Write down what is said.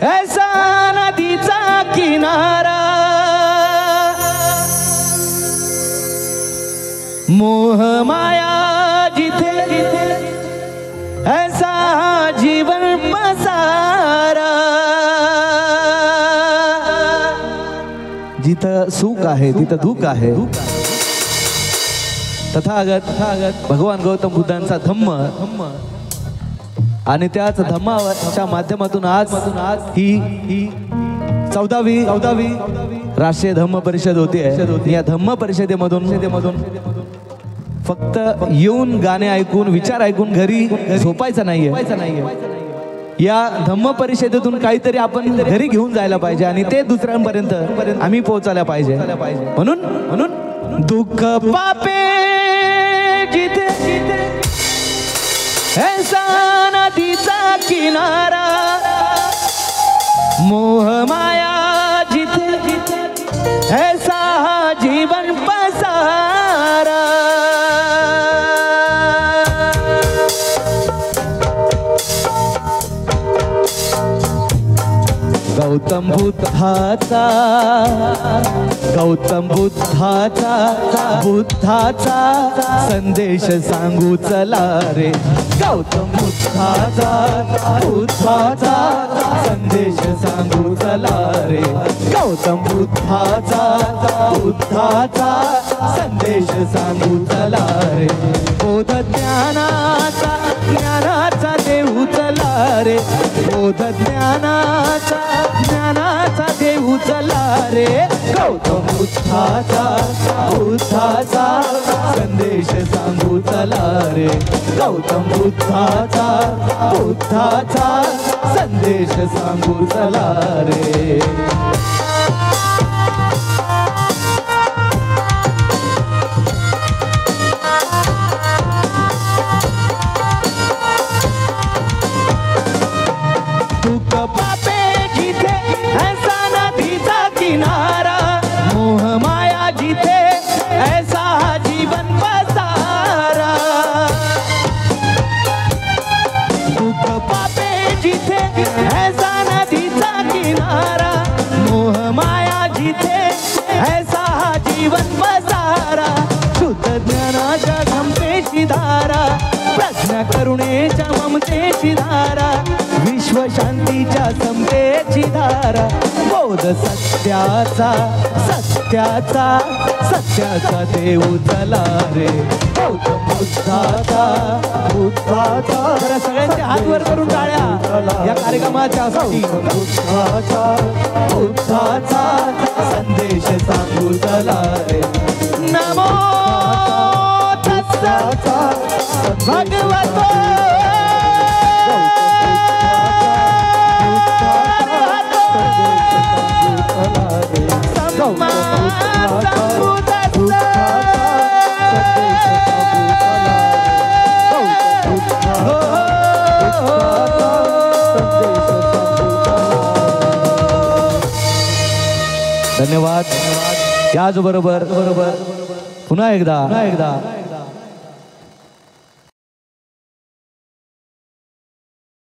ऐसा नदीचा किनारा मोह माया जिथे ऐसा जीवन पसारा जिथं सुख आहे तिथं दुःख आहे तथागत भगवान गौतम बुद्धांचा धम्म आणि त्याच धम्माच्या माध्यमातून आज ही 14वी राष्ट्रीय धम्म परिषद होती आहे। या धम्म परिषदेमधून फक्त येऊन गाणे ऐकून विचार ऐकून घरी झोपायचं नाहीये। या धम्म परिषदेतून काहीतरी आपण घरी घेऊन जायला पाहिजे आणि ते दुसऱ्यांपर्यंत आम्ही पोहोचायला पाहिजे। म्हणून दुःख पापे जिथे ऐसा नदीचा किनारा मोह माया जिथे ऐसा जीवन पसारा गौतम बुद्धाचा संदेश सांगू चला रे। गौतम बुद्धाचा संदेश सांगू चला रे। गौतम बुद्धाचा संदेश सांगू चला रे। बोध ज्ञानाचा देऊ चला रे। बोध ज्ञानाचा देऊ चला रे। गौतम बुद्धाचा संदेश सांगू चला रे। गौतम बुद्धाचा संदेश सांगू चला रे। किनारा मोह माया जिथे ऐसा जीवन पसारा दुःख पापे जिथे ऐसा नदीचा किनारा मोह माया जिथे ऐसा जीवन पसारा शुद्ध ज्ञानाच्या समतेची धारा प्रज्ञा करुणेच्या ममतेची धारा विश्व शांतीच्या समतेची धारा बोध सत्याचा देऊ चला रे। गौतम बुद्धाचा सगळ्यांचे हात वर करून टाळ्या या कार्यक्रमाच्या साठी। बुद्धाचा संदेश सांगू चला रे। नमो तस्सा भगवतो धन्यवाद। याच बरोबर पुन्हा एकदा